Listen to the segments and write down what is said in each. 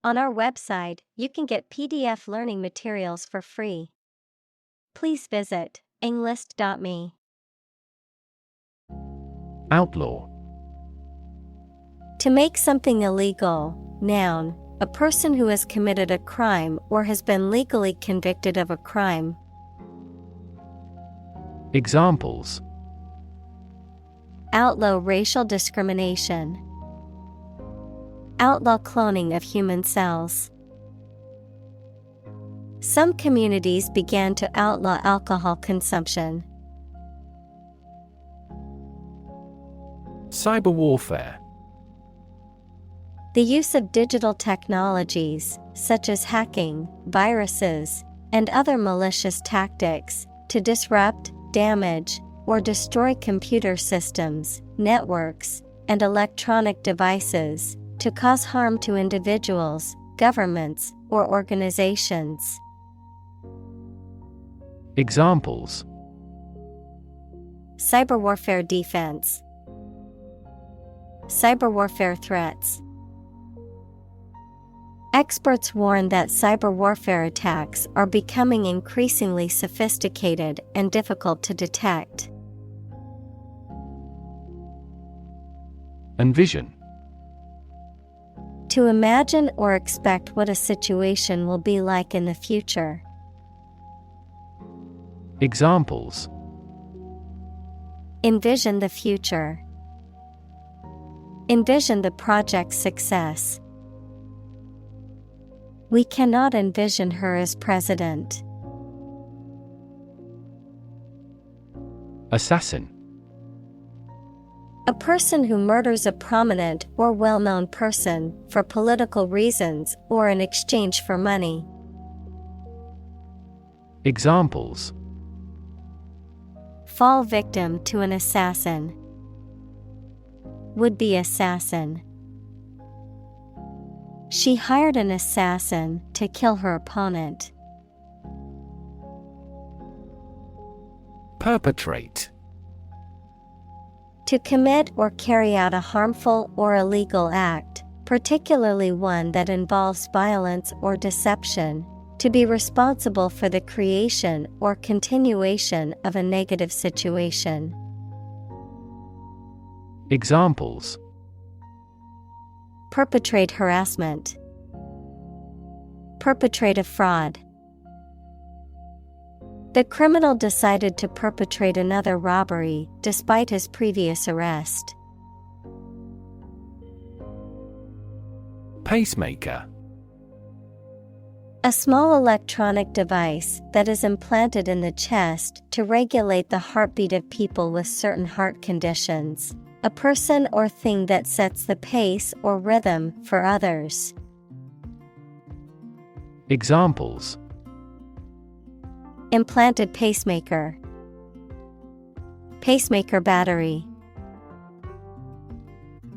On our website, you can get PDF learning materials for free. Please visit englist.me. Outlaw. To make something illegal, noun, a person who has committed a crime or has been legally convicted of a crime. Examples: Outlaw racial discrimination. Outlaw cloning of human cells. Some communities began to outlaw alcohol consumption. Cyberwarfare. The use of digital technologies, such as hacking, viruses, and other malicious tactics, to disrupt, damage, or destroy computer systems, networks, and electronic devices, to cause harm to individuals, governments, or organizations. Examples: Cyberwarfare defense. Cyberwarfare threats. Experts warn that cyberwarfare attacks are becoming increasingly sophisticated and difficult to detect. Envision. To imagine or expect what a situation will be like in the future. Examples: Envision the future. Envision the project's success. We cannot envision her as president. Assassin. A person who murders a prominent or well-known person for political reasons or in exchange for money. Examples: Fall victim to an assassin. Would-be assassin. She hired an assassin to kill her opponent. Perpetrate. To commit or carry out a harmful or illegal act, particularly one that involves violence or deception. To be responsible for the creation or continuation of a negative situation. Examples: Perpetrate harassment. Perpetrate a fraud. The criminal decided to perpetrate another robbery despite his previous arrest. Pacemaker. A small electronic device that is implanted in the chest to regulate the heartbeat of people with certain heart conditions. A person or thing that sets the pace or rhythm for others. Examples: Implanted pacemaker. Pacemaker battery.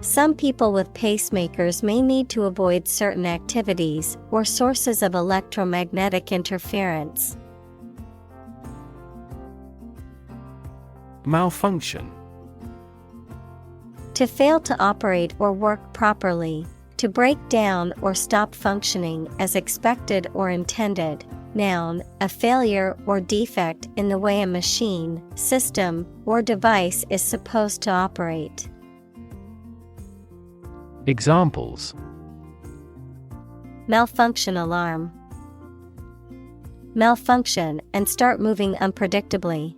Some people with pacemakers may need to avoid certain activities or sources of electromagnetic interference. Malfunction. To fail to operate or work properly, to break down or stop functioning as expected or intended. Noun, a failure or defect in the way a machine, system, or device is supposed to operate. Examples: Malfunction alarm. Malfunction and start moving unpredictably.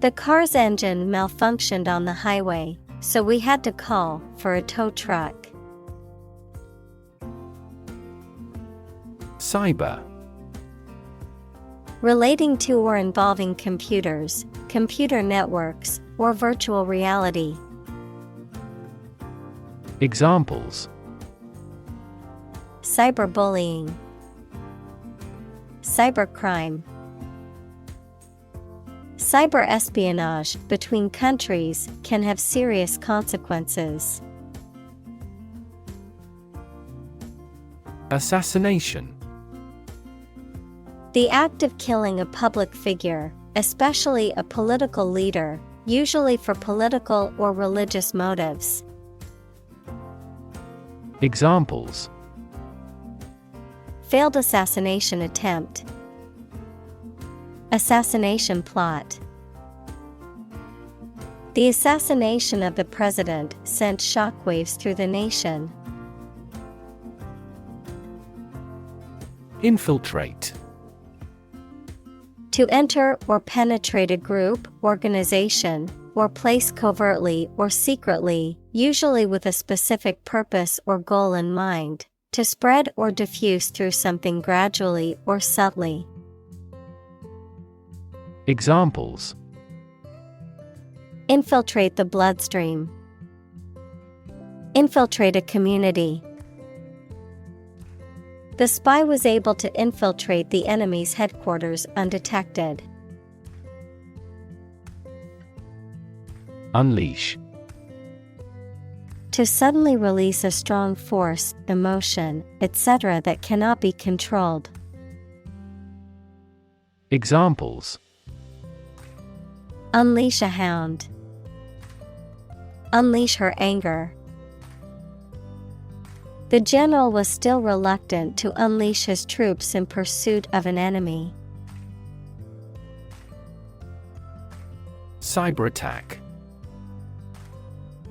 The car's engine malfunctioned on the highway, so we had to call for a tow truck. Cyber. Relating to or involving computers, computer networks, or virtual reality. Examples: Cyberbullying. Cybercrime. Cyber-espionage between countries can have serious consequences. Assassination. The act of killing a public figure, especially a political leader, usually for political or religious motives. Examples: failed assassination attempt, assassination plot. The assassination of the president sent shockwaves through the nation. Infiltrate. To enter or penetrate a group, organization, or place covertly or secretly, usually with a specific purpose or goal in mind. To spread or diffuse through something gradually or subtly. Examples: infiltrate the bloodstream, infiltrate a community. The spy was able to infiltrate the enemy's headquarters undetected. Unleash. To suddenly release a strong force, emotion, etc. that cannot be controlled. Examples: unleash a hound, unleash her anger. The general was still reluctant to unleash his troops in pursuit of an enemy. Cyberattack.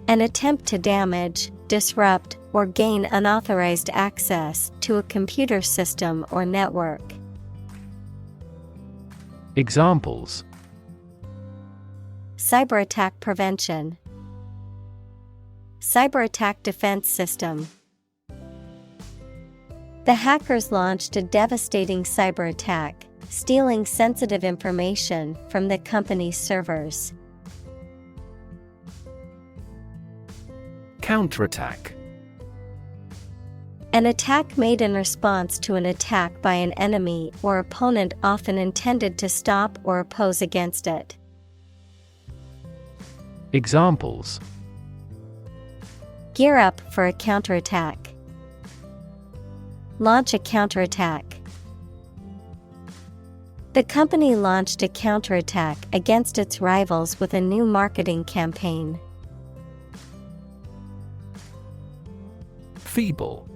An attempt to damage, disrupt, or gain unauthorized access to a computer system or network. Examples: cyberattack prevention, cyberattack defense system. The hackers launched a devastating cyberattack, stealing sensitive information from the company's servers. Counterattack. An attack made in response to an attack by an enemy or opponent, often intended to stop or oppose against it. Examples: gear up for a counterattack, launch a counterattack. The company launched a counterattack against its rivals with a new marketing campaign. Feeble.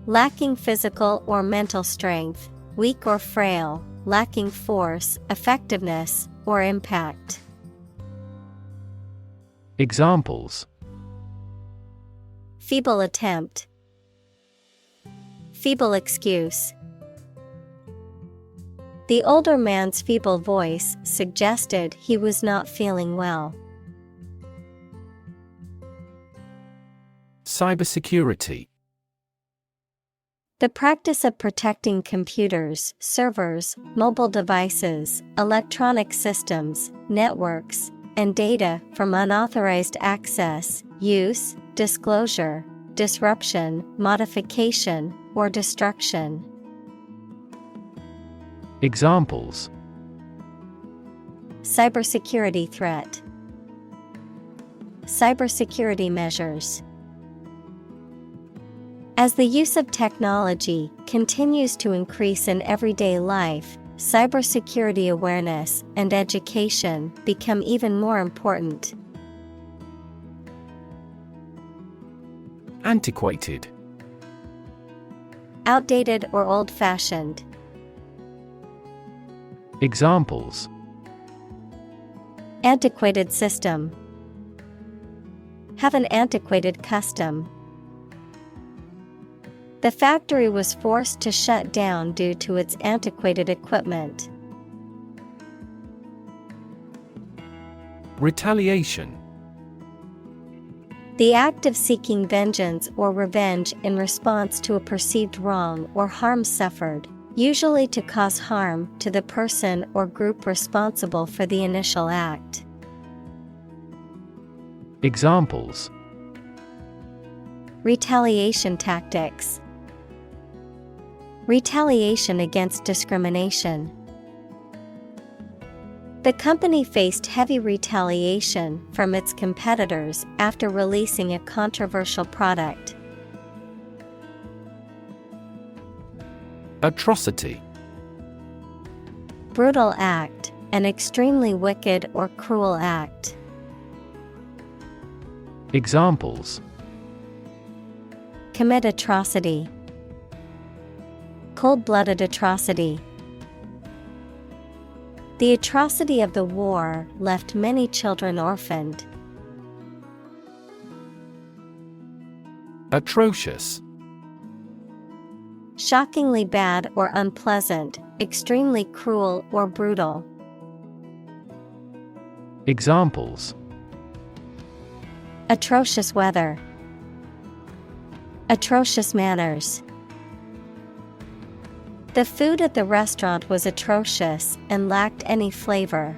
Lacking physical or mental strength, weak or frail, lacking force, effectiveness, or impact. Examples: feeble attempt, feeble excuse. The older man's feeble voice suggested he was not feeling well. Cybersecurity. The practice of protecting computers, servers, mobile devices, electronic systems, networks, and data from unauthorized access, use, disclosure, disruption, modification, or destruction. Examples: cybersecurity threat, cybersecurity measures. As the use of technology continues to increase in everyday life, cybersecurity awareness and education become even more important. Antiquated. Outdated or old-fashioned. Examples: antiquated system, have an antiquated custom. The factory was forced to shut down due to its antiquated equipment. Retaliation. The act of seeking vengeance or revenge in response to a perceived wrong or harm suffered, usually to cause harm to the person or group responsible for the initial act. Examples: retaliation tactics, retaliation against discrimination. The company faced heavy retaliation from its competitors after releasing a controversial product. Atrocity. Brutal act, an extremely wicked or cruel act. Examples: Commit atrocity. Cold-blooded atrocity. The atrocity of the war left many children orphaned. Atrocious. Shockingly bad or unpleasant, extremely cruel or brutal. Examples: Atrocious weather. Atrocious manners. The food at the restaurant was atrocious and lacked any flavor.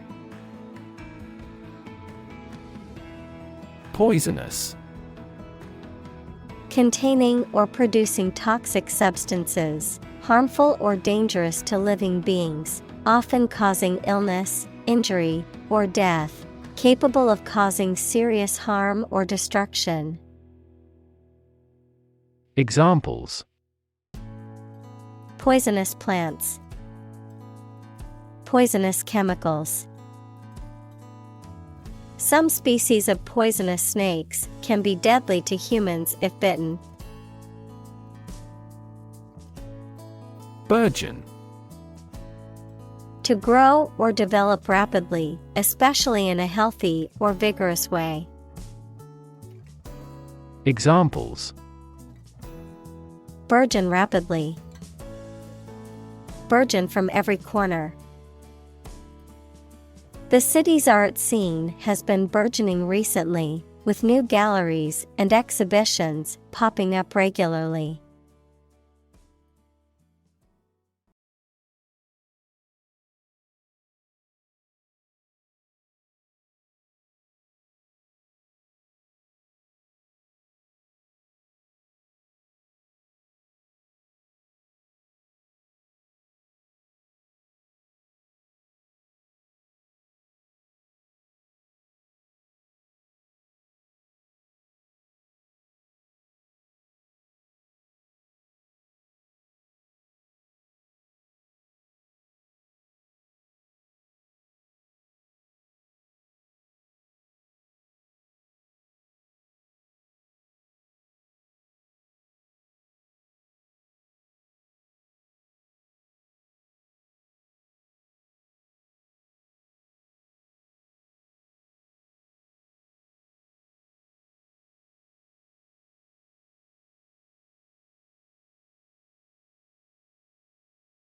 Poisonous. Containing or producing toxic substances, harmful or dangerous to living beings, often causing illness, injury, or death, capable of causing serious harm or destruction. Examples: Poisonous plants. Poisonous chemicals. Some species of poisonous snakes can be deadly to humans if bitten. Burgeon. To grow or develop rapidly, especially in a healthy or vigorous way. Examples: Burgeon rapidly. Burgeon from every corner. The city's art scene has been burgeoning recently, with new galleries and exhibitions popping up regularly.